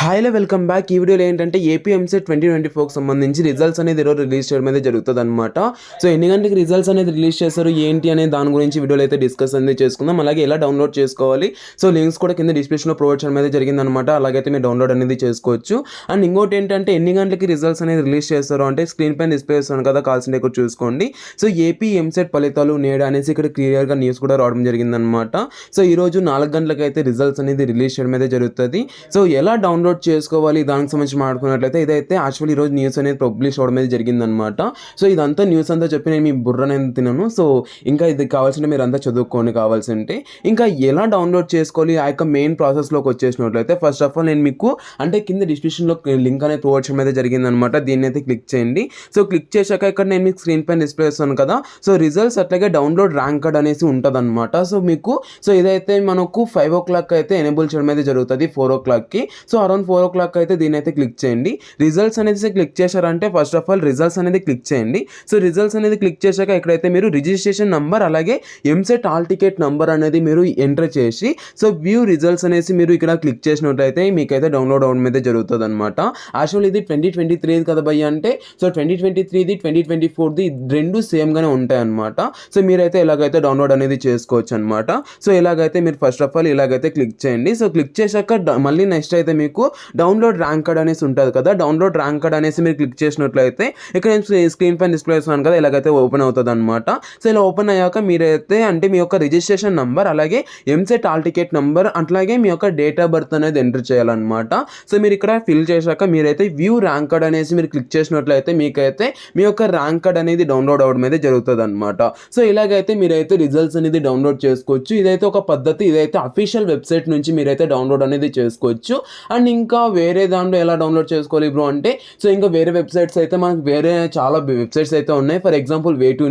హాయ్లో welcome back. ఈ వీడియోలో ఏంటంటే ఏపీ ఎంసెట్ 2024కి సంబంధించి రిజల్ట్స్ అనేది ఈరోజు రిలీజ్ చేయడం అయితే జరుగుతుంది అనమాట. సో ఎన్ని గంటలకి రిజల్ట్స్ అనేది రిలీజ్ చేస్తారు ఏంటి అనే దాని గురించి వీడియోలో అయితే డిస్కస్ అనేది చేసుకుందాం. అలాగే ఎలా డౌన్లోడ్ చేసుకోవాలి, సో లింక్స్ కూడా కింద డిస్క్రిప్షన్లో ప్రొవైడ్ చేయడం అయితే జరిగిందనమాట. అలాగైతే మీరు డౌన్లోడ్ అనేది చేసుకోవచ్చు. అండ్ ఇంకోటి ఏంటంటే ఎన్ని గంటలకి రిజల్ట్స్ అనేది రిలీజ్ చేస్తారు అంటే స్క్రీన్ పైన డిస్ప్లే చేస్తాను కదా, కావాల్సిన ఇక్కడ చూసుకోండి. సో ఏపీ ఎంసెట్ ఫలితాలు నేడు అనేసి ఇక్కడ క్లియర్గా న్యూస్ కూడా రావడం జరిగిందనమాట. సో ఈరోజు 4 గంటలకు అయితే రిజల్ట్స్ అనేది రిలీజ్ చేయడం అయితే జరుగుతుంది. సో ఎలా డౌన్లోడ్ చేసుకోవాలి దానికి సంబంధించి మాట్లాడుకున్నట్లయితే ఇదైతే యాక్చువల్లీ ఈరోజు న్యూస్ అనేది పబ్లిష్ అవడం అనేది జరిగిందనమాట. సో ఇదంతా న్యూస్ అంతా చెప్పి నేను మీ బుర్రనేది తిన్నాను. సో ఇంకా ఇది కావాల్సింటే మీరు అంతా చదువుకోండి కావాల్సింటే. ఇంకా ఎలా డౌన్లోడ్ చేసుకోవాలి ఆ యొక్క మెయిన్ ప్రాసెస్లోకి వచ్చేసినట్లయితే ఫస్ట్ ఆఫ్ ఆల్ నేను మీకు అంటే కింద డిస్క్రిప్షన్లో లింక్ అనేది ప్రొవైడ్ చేయడం అయితే జరిగిందనమాట. దీన్ని అయితే క్లిక్ చేయండి. సో క్లిక్ చేశాక ఇక్కడ నేను మీకు స్క్రీన్ పైన డిస్ప్లే చేస్తాను కదా, సో రిజల్ట్స్ అట్లాగే డౌన్లోడ్ ర్యాంక్ కార్డ్ అనేసి ఉంటుంది అనమాట. సో మీకు సో ఇదైతే మనకు 5 o'clock అయితే ఎనేబుల్ చేయడం అయితే జరుగుతుంది, 4 o'clockకి. సో అరౌండ్ 4 o'clock అయితే దీని అయితే క్లిక్ చేయండి. రిజల్ట్స్ అనేది క్లిక్ చేశారంటే ఫస్ట్ ఆఫ్ ఆల్ రిజల్ట్స్ అనేది క్లిక్ చేయండి. సో రిజల్ట్స్ అనేది క్లిక్ చేశాక ఇక్కడైతే మీరు రిజిస్ట్రేషన్ నంబర్ అలాగే ఎంసెట్ ఆల్ టికెట్ నంబర్ అనేది మీరు ఎంటర్ చేసి సో వ్యూ రిజల్ట్స్ అనేసి మీరు ఇక్కడ క్లిక్ చేసినట్లయితే మీకైతే డౌన్లోడ్ అవ్వడం అయితే జరుగుతుంది అనమాట. యాక్చువల్ ఇది 2023 కదా భయ్య అంటే సో 2023ది 2024ది రెండు సేమ్గానే ఉంటాయి అనమాట. సో మీరైతే ఇలాగైతే డౌన్లోడ్ అనేది చేసుకోవచ్చు అనమాట. సో ఇలాగైతే మీరు ఫస్ట్ ఆఫ్ ఆల్ ఇలాగైతే క్లిక్ చేయండి. సో క్లిక్ చేశాక మళ్ళీ నెక్స్ట్ అయితే మీకు డౌన్లోడ్ ర్యాంక్ కార్డ్ అనేసి ఉంటుంది కదా, డౌన్లోడ్ ర్యాంక్ కార్డ్ అనేసి మీరు క్లిక్ చేసినట్లయితే ఇక్కడ నేను స్క్రీన్ పైన డిస్ప్లే చేస్తున్నాను కదా, ఇలాగైతే ఓపెన్ అవుతుంది అనమాట. సో ఇలా ఓపెన్ అయ్యాక మీరైతే అంటే మీ యొక్క రిజిస్ట్రేషన్ నంబర్ అలాగే ఎంసెట్ ఆల్ టికెట్ నంబర్ అట్లాగే మీ యొక్క డేట్ ఆఫ్ బర్త్ అనేది ఎంటర్ చేయాలన్నమాట. సో మీరు ఇక్కడ ఫిల్ చేశాక మీరైతే వ్యూ ర్యాంక్ కార్డ్ అనేసి మీరు క్లిక్ చేసినట్లయితే మీకైతే మీ యొక్క ర్యాంక్ కార్డ్ అనేది డౌన్లోడ్ అవ్వడం అయితే జరుగుతుంది అనమాట. సో ఇలాగైతే మీరైతే రిజల్ట్స్ అనేది డౌన్లోడ్ చేసుకోవచ్చు. ఇదైతే ఒక పద్ధతి, ఇదైతే అఫీషియల్ వెబ్సైట్ నుంచి మీరైతే డౌన్లోడ్ అనేది చేసుకోవచ్చు. అండ్ ఇంకా వేరే దాంట్లో ఎలా డౌన్లోడ్ చేసుకోవాలి బ్రో అంటే సో ఇంకా వేరే వెబ్సైట్స్ అయితే మనకు వేరే చాలా వెబ్సైట్స్ అయితే ఉన్నాయి. ఫర్ ఎగ్జాంపుల్ వే2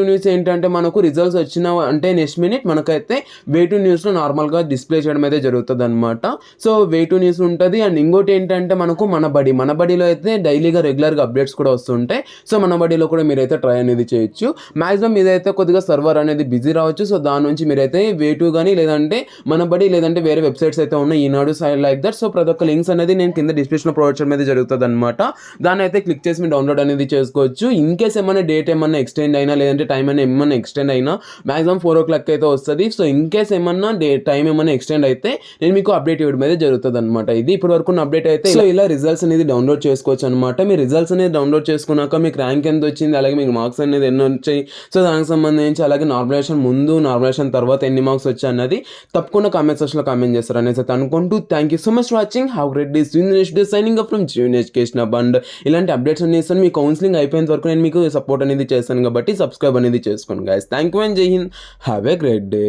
న్యూస్ ఏంటంటే మనకు రిజల్ట్స్ వచ్చిన అంటే నెక్స్ట్ మినిట్ మనకైతే వే2 న్యూస్లో నార్మల్గా డిస్ప్లే చేయడం అయితే జరుగుతుంది అనమాట. సో వే2 న్యూస్ ఉంటుంది. అండ్ ఇంకోటి ఏంటంటే మనకు మన బడిలో అయితే డైలీగా రెగ్యులర్గా అప్డేట్స్ కూడా వస్తుంటాయి. సో మన బడిలో కూడా మీరైతే ట్రై అనేది చేయొచ్చు. మ్యాక్సిమం ఇదైతే కొద్దిగా సర్వర్ అనేది బిజీ రావచ్చు. సో దాని నుంచి మీరైతే వే2 కానీ లేదంటే మన బడి లేదంటే వేరే వెబ్సైట్స్ అయితే ఉన్నాయి, ఈనాడు సైడ్ లైక్ దట్. సో ప్రతి ఒక్క లింక్స్ అనేది నేను కింద డిస్క్రిప్షన్లో ప్రొవైడ్ చేయడం అయితే జరుగుతుంది అనమాట. దాన్ని అయితే క్లిక్ చేసి మీరు డౌన్లోడ్ అనేది చేసుకోవచ్చు. ఇన్ కేస్ ఏమైనా డేట్ ఏమన్నా ఎక్స్టెండ్ అయినా లేదంటే టైం ఏమన్నా ఎక్స్టెండ్ అయినా మ్యాక్సిమం 4 o'clock అయితే వస్తుంది. సో ఇన్ కేస్ ఏమన్నా టైం ఏమన్నా ఎక్స్టెండ్ అయితే నేను మీకు అప్డేట్ ఇవ్వడం అయితే జరుగుతుంది అనమాట. ఇది ఇప్పటి వరకు అప్డేట్ అయితే సో ఇలా రిజల్ట్స్ అనేది డౌన్లోడ్ చేసుకోవచ్చు అనమాట. మీ రిజల్ట్స్ అనేది డౌన్లోడ్ చేసుకున్నాక మీకు ర్యాంక్ ఎంత వచ్చింది అలాగే మీకు మార్క్స్ అనేది ఎన్ని వచ్చాయి సో దానికి సంబంధించి అలాగే నార్మలైజేషన్ ముందు నార్మలైజేషన్ తర్వాత ఎన్ని మార్క్స్ వచ్చాయి అన్నది తప్పకుండా కామెంట్ సెక్షన్లో కామెంట్ చేస్తారు అనేసి అయితే అనుకుంటూ thank you so much for watching. How great this signing up from junior education band. ఇలాంటి అప్డేట్స్ అన్ని ఇస్తాను. మీ కౌన్సిలింగ్ అయిపోయేంత వరకు నేను మీకు సపోర్ట్ అనేది చేస్తాను కాబట్టి సబ్స్క్రైబ్ అనేది చేసుకోండి గైస్. థ్యాంక్ యూ అండ్ జై Hind. Have a great day.